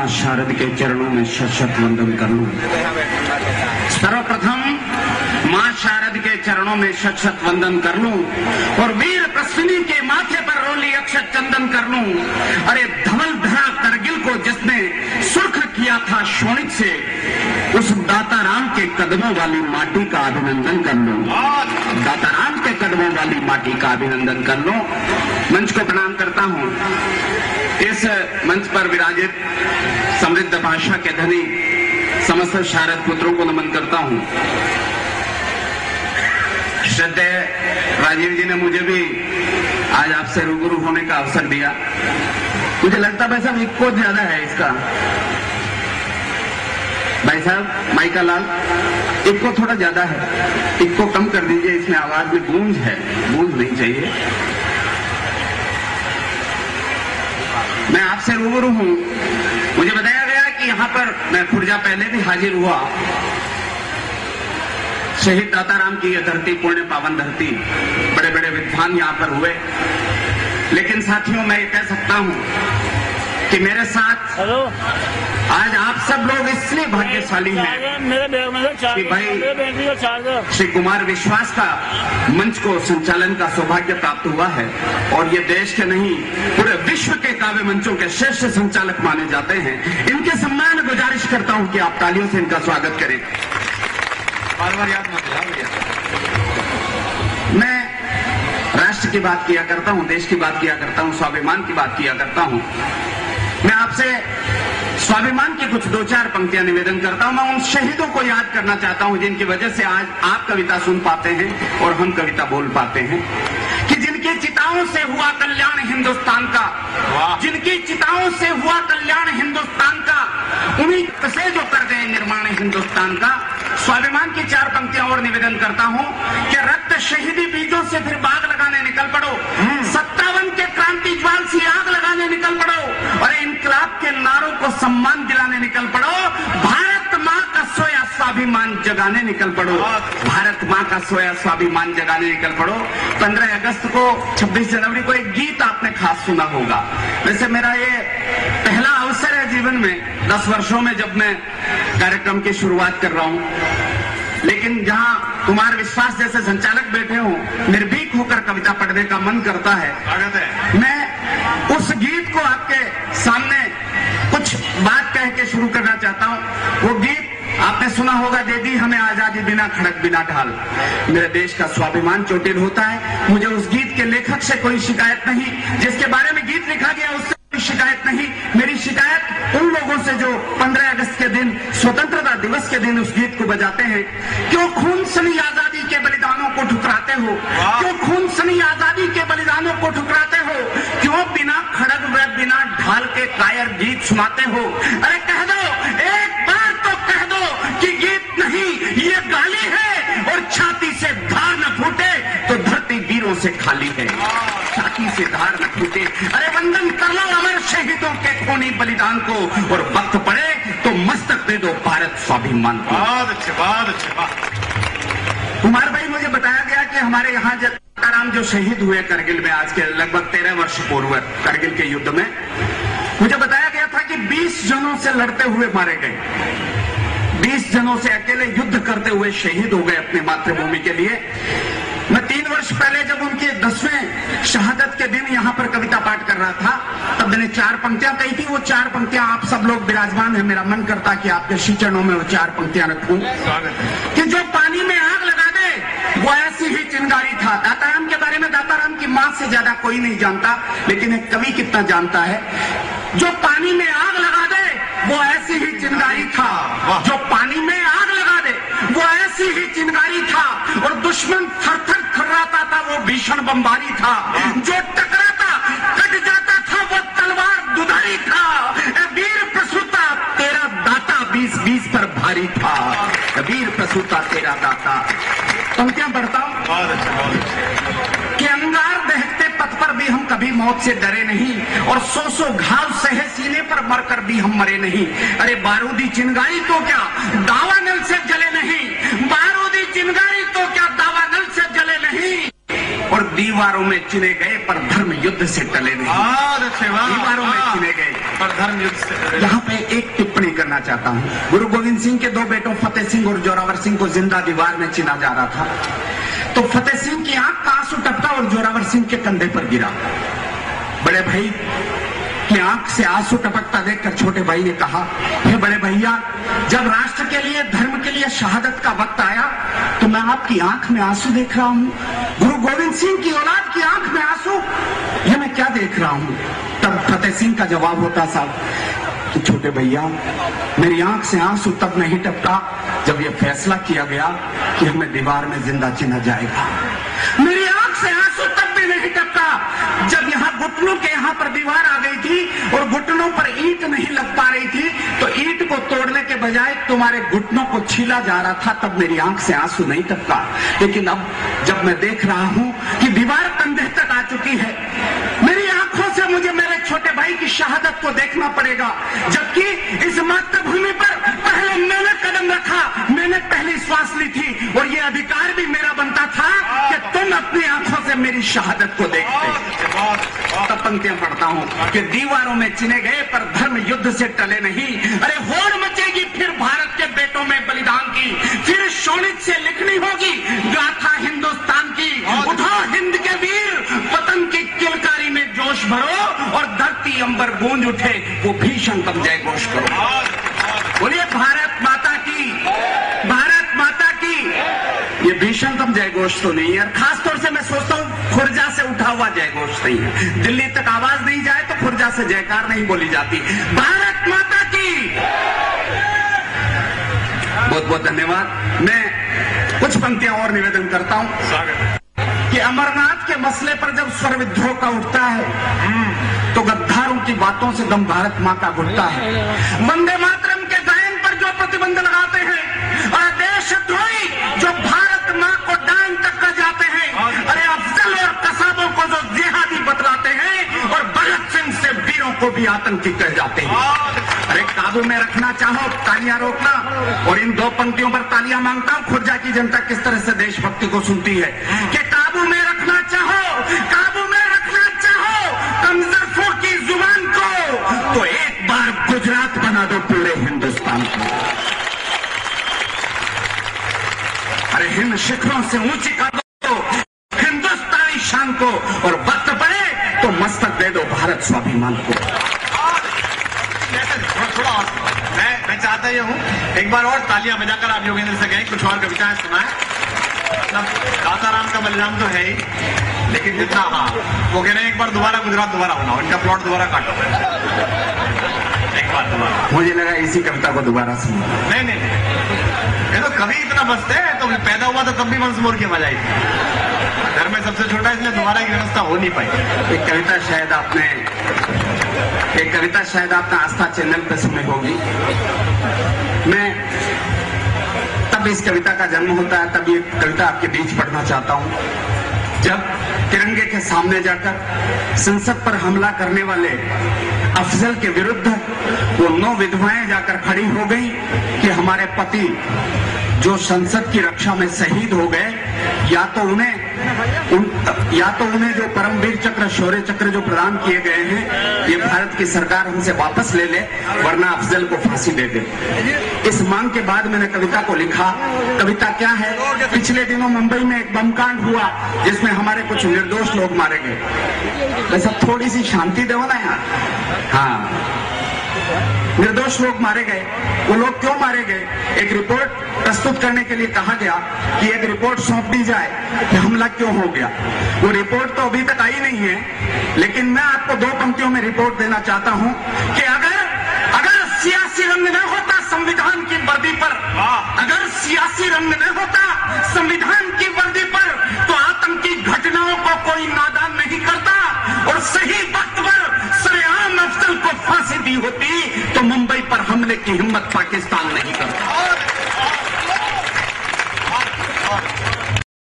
मां शारद के चरणों में शत शत वंदन कर लूं। सर्वप्रथम मां शारद के चरणों में शत शत वंदन कर लूं और वीर प्रश्नी के माथे पर रोली अक्षत चंदन कर लूं। अरे धवल धरा करगिल को जिसने सुर्ख किया था शोणित से, उस दाता राम के कदमों वाली माटी का अभिनंदन कर लूं। दाता राम के कदमों वाली माटी का अभिनंदन कर लूं। मंच को प्रणाम करता हूं। इस मंच पर विराजित समृद्ध भाषा के धनी समस्त शारद पुत्रों को नमन करता हूं। श्रद्धेय राजीव जी ने मुझे भी आज आपसे रूबरू होने का अवसर दिया। मुझे लगता भाई साहब इक्को ज्यादा है इसका। भाई साहब माइका लाल, इक्को थोड़ा ज्यादा है, इक्को कम कर दीजिए। इसमें आवाज में गूंज है, गूंज नहीं चाहिए। मैं आपसे रूबरू हूं। मुझे बताया गया कि यहां पर मैं पुर्जा पहले भी हाजिर हुआ। शहीद दाताराम की यह धरती पुण्य पावन धरती, बड़े बड़े विद्वान यहां पर हुए। लेकिन साथियों मैं ये कह सकता हूं कि मेरे साथ आज आप सब लोग इसलिए भाग्यशाली हैं कि भाई श्री कुमार विश्वास का मंच को संचालन का सौभाग्य प्राप्त हुआ है और ये देश के नहीं पूरे विश्व के काव्य मंचों के श्रेष्ठ संचालक माने जाते हैं। इनके सम्मान में गुजारिश करता हूं कि आप तालियों से इनका स्वागत करें। बार-बार याद मत दिलाओ। मैं राष्ट्र की बात किया करता हूं, देश की बात किया करता हूं, स्वाभिमान की बात किया करता हूं। मैं आपसे स्वाभिमान की कुछ दो चार पंक्तियां निवेदन करता हूं। मैं उन शहीदों को याद करना चाहता हूं जिनकी वजह से आज आप कविता सुन पाते हैं और हम कविता बोल पाते हैं। कि जिनकी चिताओं से हुआ कल्याण हिंदुस्तान का, जिनकी चिताओं से हुआ कल्याण हिंदुस्तान का, उन्हीं से जो कर गए निर्माण हिंदुस्तान का। स्वाभिमान की चार पंक्तियां और निवेदन करता हूं कि रक्त शहीदी बीजों से फिर बाग लगाने निकल पड़ो, 57 के क्रांति ज्वाल से आग लगाने निकल पड़ो और इनकलाब के नारों को सम्मान दिलाने निकल पड़ो। भारत माँ का सोया स्वाभिमान जगाने निकल पड़ो, भारत माँ का सोया स्वाभिमान जगाने निकल पड़ो। 15 अगस्त को, 26 जनवरी को एक गीत आपने खास सुना होगा। वैसे मेरा ये पहला अवसर है जीवन में, 10 वर्षों में जब मैं कार्यक्रम की शुरुआत कर रहा हूं। लेकिन जहां कुमार विश्वास जैसे संचालक बैठे हों, निर्भीक होकर कविता पढ़ने का मन करता है। मैं उस गीत को आपके सामने कुछ बात कह के शुरू करना चाहता हूं। वो गीत आपने सुना होगा, दे दी हमें आजादी बिना खड़क बिना ढाल। मेरे देश का स्वाभिमान चोटिल होता है। मुझे उस गीत के लेखक से कोई शिकायत नहीं, जिसके बारे में गीत लिखा गया उससे कोई शिकायत नहीं। मेरी शिकायत उन लोगों से जो 15 अगस्त के दिन, स्वतंत्रता दिवस के दिन उस गीत को बजाते हैं। क्यों खून सनी आजादी के बलिदानों को ठुकराते हो? क्यों खून सनी आजादी के बलिदानों को ठुकराते हो? क्यों बिना खड़ग व बिना ढाल के कायर गीत सुनाते हो? अरे कह दो, एक बार तो कह दो कि गीत नहीं ये गाली है और छाती से धार न फूटे तो धरती वीरों से खाली है। छाती से धार न फूटे। अरे वंदन कर लो अमर शहीदों के खूनी बलिदान को और वक्त पड़े तो मस्तक दे दो भारत स्वाभिमान को। बहुत अच्छे। कुमार भाई, मुझे बताया गया कि हमारे यहाँ दाताराम जो शहीद हुए करगिल में, आज के लगभग 13 वर्ष पूर्व करगिल के युद्ध में, मुझे बताया गया था कि 20 जनों से लड़ते हुए मारे गए। 20 जनों से अकेले युद्ध करते हुए शहीद हो गए अपनी मातृभूमि के लिए। मैं 3 वर्ष पहले जब उनके 10वें शहादत के दिन यहाँ पर कविता पाठ कर रहा था, तब मैंने 4 पंक्तियां कही थी। वो 4 पंक्तियां आप सब लोग विराजमान हैं। मेरा मन करता कि आपके श्री चरणों में वो 4 पंक्तियां रखूं कि जो पानी में आग लगा दे वो ऐसी ही चिंगारी था। दाताराम के बारे में दाताराम की मां से ज्यादा कोई नहीं जानता, लेकिन एक कवि कितना जानता है। जो पानी में आग लगा दे वो ऐसी ही चिंगारी था, जो पानी में आग लगा दे वो ऐसी ही चिंगारी था और दुश्मन थर-थर थर्राता था, वो भीषण बमबारी था। जो टकराता कट जाता था वो तलवार दुधारी था। वीर प्रसूता तेरा दाता 20-20 पर भारी था। वीर प्रसूता तेरा दाता। पंक्तियां बढ़ता हूं कि अंगार दहकते पथ पर भी हम कभी मौत से डरे नहीं और 100 घाव सहे सीने पर मरकर भी हम मरे नहीं। अरे बारूदी चिंगारी तो क्या दावानल से जले नहीं, बारूदी चिंगारी तो क्या दावानल से जले नहीं। और दीवारों में चिने गए पर धर्म युद्ध से टले नहीं। दीवारों में चिने गए पर धर्म युद्ध से टले। यहाँ पे एक टिप्पणी करना चाहता हूँ। गुरु गोविंद सिंह के दो बेटों फतेह सिंह और जोरावर सिंह को जिंदा दीवार में चिना जा रहा था, तो फतेह सिंह की आंख का आंसू टपका और जोरावर सिंह के कंधे पर गिरा। बड़े भाई की आंख से आंसू टपकता देखकर छोटे भाई ने कहा, हे बड़े भैया, जब राष्ट्र के लिए, धर्म के लिए शहादत का वक्त आया तो मैं आपकी आंख में आंसू देख रहा हूँ। गुरु गोविंद सिंह की औलाद की आंख में आंसू, ये मैं क्या देख रहा हूँ? तब फतेह सिंह का जवाब होता, साहब कि छोटे भैया, मेरी आंख से आंसू तब नहीं टपका जब यह फैसला किया गया कि हमें दीवार में जिंदा चिना जाएगा। मेरी आंख से आंसू तब भी नहीं टपका जब यहाँ घुटनों के यहाँ पर दीवार आ गई थी और घुटनों पर ईंट नहीं लग पा रही थी, तो ईंट को तोड़ने के बजाय तुम्हारे घुटनों को छीला जा रहा था, तब मेरी आंख से आंसू नहीं टपका। लेकिन अब जब मैं देख रहा हूँ कि दीवार कंधे तक आ चुकी है, मेरी आंखों से मुझे मेरे छोटे भाई की शहादत को देखना पड़ेगा, जबकि इस मातृभूमि पर पहले मैंने कदम रखा, मैंने पहली श्वास ली थी और ये अधिकार भी मेरा बनता था कि तुम अपनी आंखों से मेरी शहादत को देखते। तब पंक्तियां पढ़ता हूँ कि दीवारों में चिने गए पर धर्म युद्ध से टले नहीं। अरे होड़ मचेगी फिर भारत के बेटों में बलिदान की, फिर शोणित से लिखनी होगी गाथा हिंदुस्तान की। उठाओ हिंद के वीर, वतन की किलकारी में जोश भरो और धरती अंबर गूंज उठे, वो भीषण तब जय घोष करो। बोलिए भारत माता की, भारत माता की। ये भीषणतम जय घोष तो नहीं है, और खासतौर से मैं सोचता हूँ खुर्जा से उठा हुआ जय घोष नहीं है। दिल्ली तक आवाज नहीं जाए तो खुर्जा से जयकार नहीं बोली जाती। भारत माता की। बहुत बहुत धन्यवाद। मैं कुछ पंक्तियां और निवेदन करता हूँ कि अमरनाथ के मसले पर जब स्वर विद्रोह का उठता है तो गद्दारों की बातों से दम भारत माँ का घुटता है। वंदे मातरम के गायन पर जो प्रतिबंध लगाते हैं और देशद्रोही जो भारत माँ को डांग तक कर जाते हैं, अरे अफजल और कसाबों को जो जिहादी बतलाते हैं और भगत सिंह से वीरों को भी आतंकी कह जाते हैं। अरे काबू में रखना चाहो तालियां रोकना। और इन दो पंक्तियों पर तालियां मांगता हूं। खुर्जा की जनता किस तरह से देशभक्ति को सुनती है कि काबू में रखना चाहो, काबू में रखना चाहो कमजरफों की जुबान को, तो एक बार गुजरात बना दो पूरे हिंदुस्तान को। अरे हिंद शिखरों से ऊंची कर दो हिंदुस्तानी शान को, और वक्त पड़े तो मस्तक दे दो भारत स्वाभिमान को। मैं चाहता ही हूँ एक बार और तालियां बजाकर आप योगेंद्र से कहें, कुछ और कविताएं सुनाएं। मतलब दाताराम का बलिदान तो है ही, लेकिन जितना, हाँ वो कह रहे हैं एक बार दोबारा गुजरात दोबारा होना, इनका प्लॉट दोबारा काटो, एक बार दोबारा। मुझे लगा इसी कविता को दोबारा सुना। नहीं, ये तो कभी इतना बसते हैं, तो पैदा हुआ तो तब भी वंश मोर की आवाज आई थी। घर में सबसे छोटा, इसलिए दोबारा की व्यवस्था हो नहीं पाई। एक कविता शायद आपने आस्था चैनल पर सुनी होगी। मैं तब इस कविता का जन्म होता है, तब ये कविता आपके बीच पढ़ना चाहता हूं। जब तिरंगे के सामने जाकर संसद पर हमला करने वाले अफजल के विरुद्ध वो 9 विधवाएं जाकर खड़ी हो गई कि हमारे पति जो संसद की रक्षा में शहीद हो गए, या तो उन्हें जो परमवीर चक्र, शौर्य चक्र जो प्रदान किए गए हैं, ये भारत की सरकार हमसे वापस ले ले, वरना अफजल को फांसी दे दे। इस मांग के बाद मैंने कविता को लिखा। कविता क्या है? पिछले दिनों मुंबई में एक बम कांड हुआ जिसमें हमारे कुछ निर्दोष लोग मारे गए। वैसा थोड़ी सी शांति दो ना यार। हाँ, निर्दोष लोग मारे गए। वो लोग क्यों मारे गए? एक रिपोर्ट प्रस्तुत करने के लिए कहा गया कि एक रिपोर्ट सौंप दी जाए कि हमला क्यों हो गया। वो रिपोर्ट तो अभी तक आई नहीं है, लेकिन मैं आपको 2 पंक्तियों में रिपोर्ट देना चाहता हूं कि अगर सियासी रंग न होता संविधान की वर्दी पर, अगर सियासी रंग न होता संविधान की वर्दी पर, तो आतंकी घटनाओं को कोई नादान नहीं करता और सही वक्त पर सरेआम अफजल को फांसी दी होती तो मुंबई पर हमले की हिम्मत पाकिस्तान नहीं करता।